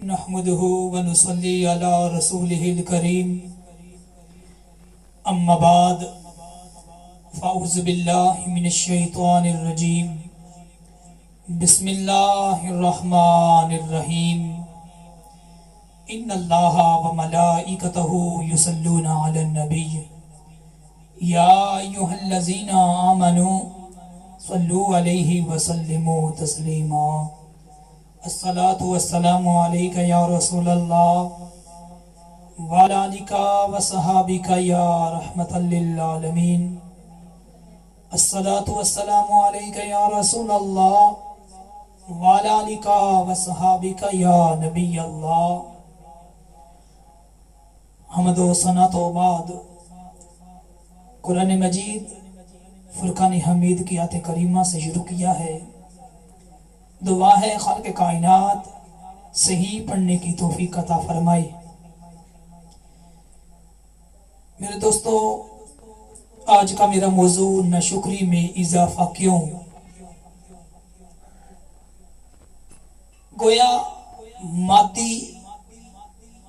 نحمده ونصلي على رسوله الكريم اما بعد فاعوذ باللہ من الشیطان الرجیم بسم اللہ الرحمن الرحیم ان اللہ وملائکتہ یصلون علی النبی یا ایھا الذین آمنوا صلوا علیہ وسلموا تسلیما الصلاة والسلام علیکہ یا رسول اللہ وعلی آلک وصحابک یا رحمت للعالمین الصلاة والسلام علیکہ یا رسول اللہ وعلی آلک وصحابک یا نبی اللہ حمد و ثنا و بعد قرآن مجید فرقان حمید کی آیت کریمہ سے شروع کیا ہے۔ دعا ہے خالق کائنات صحیح پڑھنے کی توفیق عطا فرمائے۔ میرے دوستو، آج کا میرا موضوع ناشکری میں اضافہ کیوں؟ گویا مادی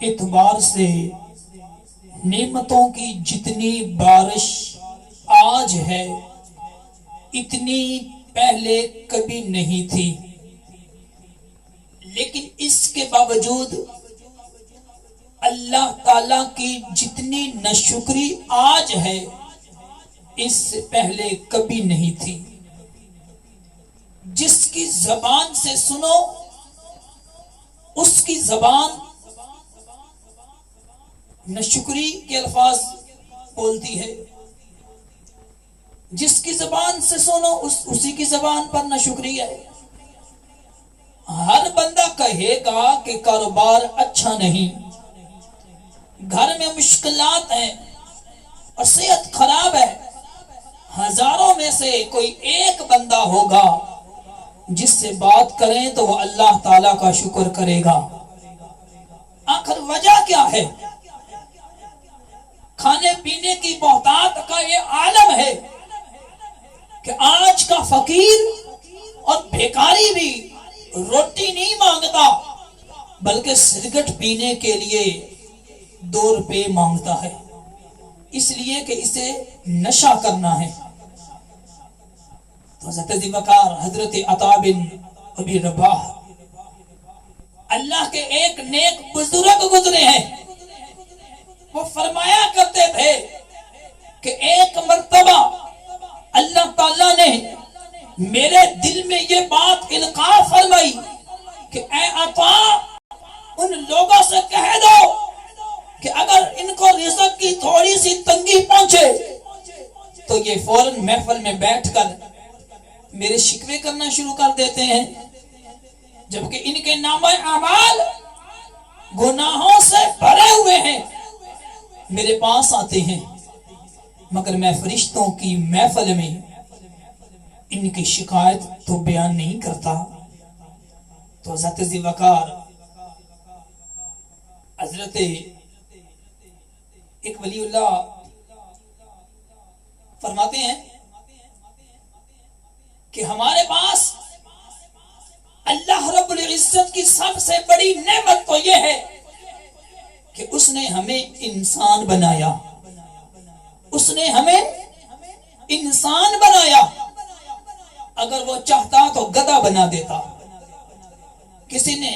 اعتبار سے نعمتوں کی جتنی بارش آج ہے اتنی پہلے کبھی نہیں تھی، لیکن اس کے باوجود اللہ تعالی کی جتنی ناشکری آج ہے اس سے پہلے کبھی نہیں تھی۔ جس کی زبان سے سنو اس کی زبان ناشکری کے الفاظ بولتی ہے، جس کی زبان سے سنو اسی کی زبان پر ناشکری ہے۔ ہر بندہ کہے گا کہ کاروبار اچھا نہیں، گھر میں مشکلات ہیں اور صحت خراب ہے۔ ہزاروں میں سے کوئی ایک بندہ ہوگا جس سے بات کریں تو وہ اللہ تعالیٰ کا شکر کرے گا۔ آخر وجہ کیا ہے؟ کھانے پینے کی بہتات کا یہ عالم ہے کہ آج کا فقیر اور بھیکاری بھی روٹی نہیں مانگتا بلکہ سگریٹ پینے کے لیے 2 روپے مانگتا ہے، اس لیے کہ اسے نشہ کرنا ہے۔ تو حضرت ذی وقار حضرت عطا بن ابی رباح اللہ کے ایک نیک بزرگ گزرے ہیں، وہ فرمایا کرتے تھے کہ ایک مرتبہ اللہ تعالیٰ نے میرے دل میں یہ بات القاء فرمائی کہ اے عطا، ان لوگوں سے کہہ دو کہ اگر ان کو رزق کی تھوڑی سی تنگی پہنچے تو یہ فوراً محفل میں بیٹھ کر میرے شکوے کرنا شروع کر دیتے ہیں، جبکہ ان کے نامہ اعمال گناہوں سے بھرے ہوئے ہیں، میرے پاس آتے ہیں، مگر میں فرشتوں کی محفل میں ان کی شکایت تو بیان نہیں کرتا۔ تو حضرت ذی وقار حضرت ایک ولی اللہ فرماتے ہیں کہ ہمارے پاس اللہ رب العزت کی سب سے بڑی نعمت تو یہ ہے کہ اس نے ہمیں انسان بنایا، اس نے ہمیں انسان بنایا۔ اگر وہ چاہتا تو گدھا بنا دیتا، کسی نے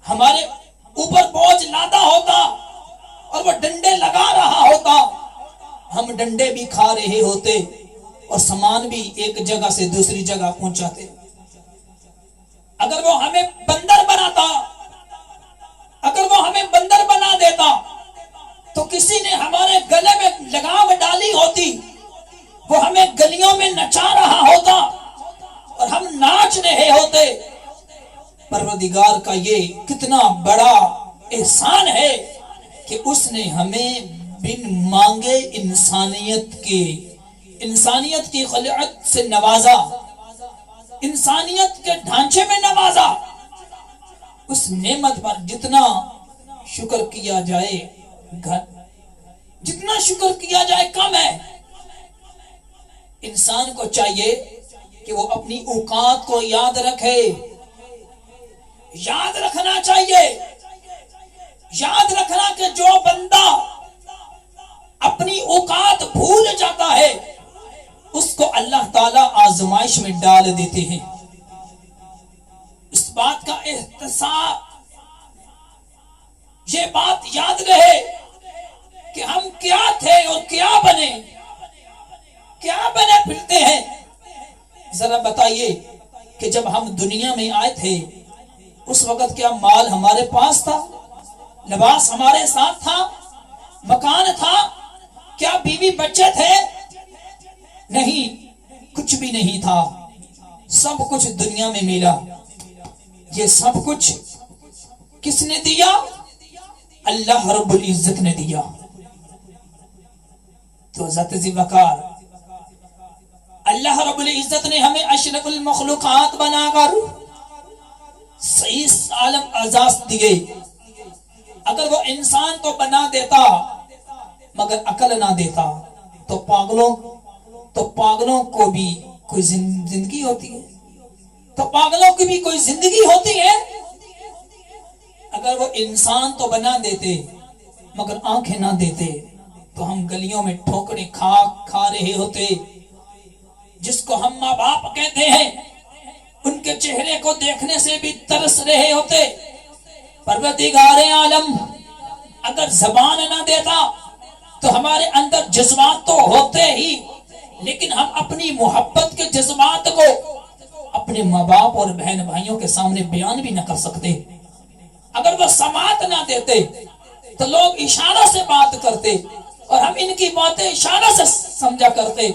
ہمارے اوپر بوجھ لادا ہوتا اور وہ ڈنڈے لگا رہا ہوتا، ہم ڈنڈے بھی کھا رہے ہوتے اور سامان بھی ایک جگہ سے دوسری جگہ پہنچاتے۔ اگر وہ ہمیں بندر بناتا، اگر وہ ہمیں بندر بنا دیتا تو کسی نے ہمارے گلے میں لگام ڈالی ہوتی، وہ ہمیں گلیوں میں نچا رہا ہوتا اور ہم ناچ رہے ہوتے۔ پروردگار کا یہ کتنا بڑا احسان ہے کہ اس نے ہمیں بن مانگے انسانیت کی خلقت سے نوازا، انسانیت کے ڈھانچے میں نوازا۔ اس نعمت پر جتنا شکر کیا جائے کم ہے۔ انسان کو چاہیے کہ وہ اپنی اوقات کو یاد رکھے، یاد رکھنا چاہیے، یاد رکھنا کہ جو بندہ اپنی اوقات بھول جاتا ہے اس کو اللہ تعالیٰ آزمائش میں ڈال دیتے ہیں۔ اس بات کا احتساب، یہ بات یاد رہے کہ ہم کیا تھے اور کیا بنے پھرتے ہیں۔ ذرا بتائیے کہ جب ہم دنیا میں آئے تھے اس وقت کیا مال ہمارے پاس تھا، لباس ہمارے ساتھ تھا، مکان تھا، کیا بیوی بچے تھے؟ نہیں، کچھ بھی نہیں تھا۔ سب کچھ دنیا میں ملا۔ یہ سب کچھ کس نے دیا؟ اللہ رب العزت نے دیا۔ تو ذات ذی وقار اللہ رب العزت نے ہمیں اشرف المخلوقات بنا کر صحیح عالم اعزاز دیے۔ اگر وہ انسان کو بنا دیتا مگر عقل نہ دیتا تو پاگلوں کو بھی کوئی زندگی ہوتی ہے، تو پاگلوں کی بھی کوئی زندگی ہوتی ہے۔ اگر وہ انسان تو بنا دیتے مگر آنکھیں نہ دیتے تو ہم گلیوں میں ٹھوکریں کھا رہے ہوتے۔ جس کو ہم ماں باپ کہتے ہیں ان کے چہرے کو دیکھنے سے بھی ترس رہے ہوتے۔ پروردگار عالم اگر زبان نہ دیتا تو ہمارے اندر جذبات تو ہوتے ہی، لیکن ہم اپنی محبت کے جذبات کو اپنے ماں باپ اور بہن بھائیوں کے سامنے بیان بھی نہ کر سکتے۔ اگر وہ سماعت نہ دیتے تو لوگ اشاروں سے بات کرتے اور ہم ان کی باتیں اشاروں سے سمجھا کرتے۔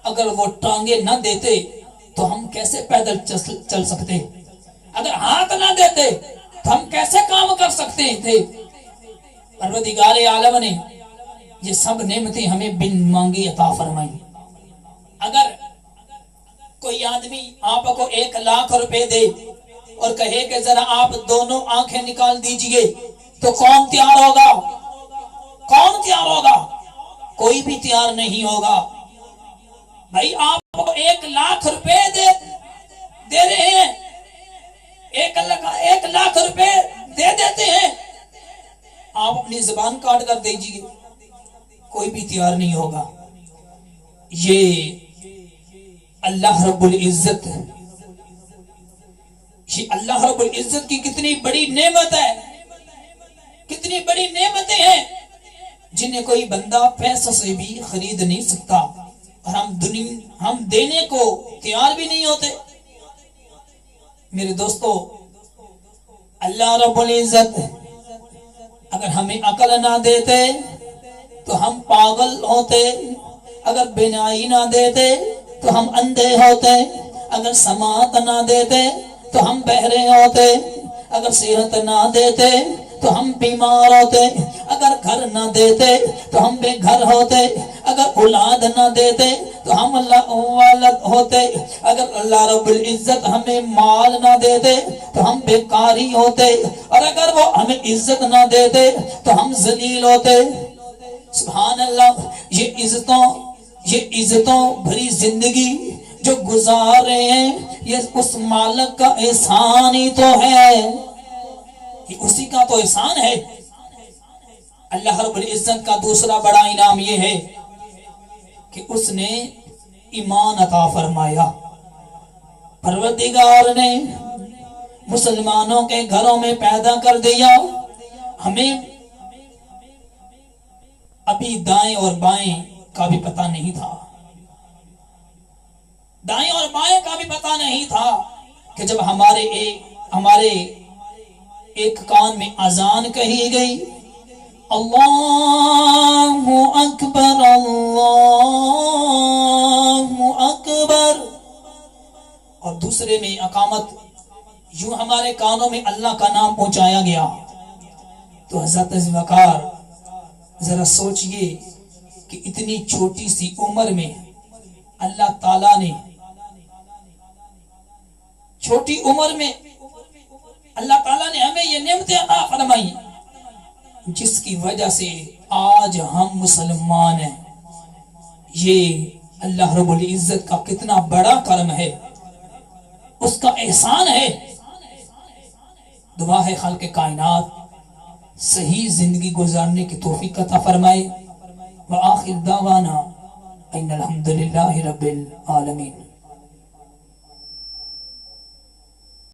اگر وہ ٹانگیں نہ دیتے تو ہم کیسے پیدل چل سکتے؟ اگر ہاتھ نہ دیتے تو ہم کیسے کام کر سکتے تھے؟ پروردگار عالم نے یہ سب نعمتیں ہمیں بن مانگے عطا فرمائی۔ اگر کوئی آدمی آپ کو 1,00,000 روپے دے اور کہے کہ ذرا آپ دونوں آنکھیں نکال دیجئے تو کون تیار ہوگا؟ کون تیار ہوگا؟ کوئی بھی تیار نہیں ہوگا۔ بھائی آپ کو 1,00,000 روپے دے رہے ہیں، 1,00,000 روپے دے دیتے ہیں، آپ اپنی زبان کاٹ کر دیجئے، کوئی بھی تیار نہیں ہوگا۔ یہ اللہ رب العزت، یہ اللہ رب العزت کی کتنی بڑی نعمت ہے، کتنی بڑی نعمتیں ہیں جنہیں کوئی بندہ پیسوں سے بھی خرید نہیں سکتا، اور ہم دینے کو تیار بھی نہیں ہوتے۔ میرے دوستو، اللہ رب العزت اگر ہمیں عقل نہ دیتے تو ہم پاگل ہوتے، اگر بینائی نہ دیتے تو ہم اندھے ہوتے، اگر سماعت نہ دیتے تو ہم بہرے ہوتے، اگر صحت نہ دیتے تو ہم بیمار ہوتے، اگر گھر نہ دیتے تو ہم بے گھر ہوتے، اگر اولاد نہ دیتے تو ہم اللہ والد ہوتے، اگر اللہ رب العزت ہمیں مال نہ دیتے تو ہم بیکاری ہوتے، اور اگر وہ ہمیں عزت نہ دیتے تو ہم ذلیل ہوتے۔ سبحان اللہ، یہ عزتوں بھری زندگی جو گزار رہے ہیں یہ اس مالک کا احسان ہی تو ہے، اسی کا تو احسان ہے۔ اللہ رب العزت کا دوسرا بڑا انعام یہ ہے کہ اس نے ایمان عطا فرمایا۔ پروردگار نے مسلمانوں کے گھروں میں پیدا کر دیا۔ ہمیں ابھی دائیں اور بائیں کا بھی پتہ نہیں تھا، دائیں اور بائیں کا بھی پتہ نہیں تھا کہ جب ہمارے ایک کان میں اذان کہی گئی، اللہ اکبر اللہ اکبر، اور دوسرے میں اقامت، یوں ہمارے کانوں میں اللہ کا نام پہنچایا گیا، تو حضرت وقار ذرا سوچئے کہ اتنی چھوٹی سی عمر میں اللہ تعالیٰ نے، چھوٹی عمر میں اللہ تعالیٰ نے ہمیں یہ نعمتیں عطا فرمائی جس کی وجہ سے آج ہم مسلمان ہیں۔ یہ اللہ رب العزت کا کتنا بڑا کرم ہے، اس کا احسان ہے۔ دعا ہے خالق کائنات صحیح زندگی گزارنے کی توفیق عطا فرمائے۔ وآخر دعوانا ان الحمدللہ رب العالمین۔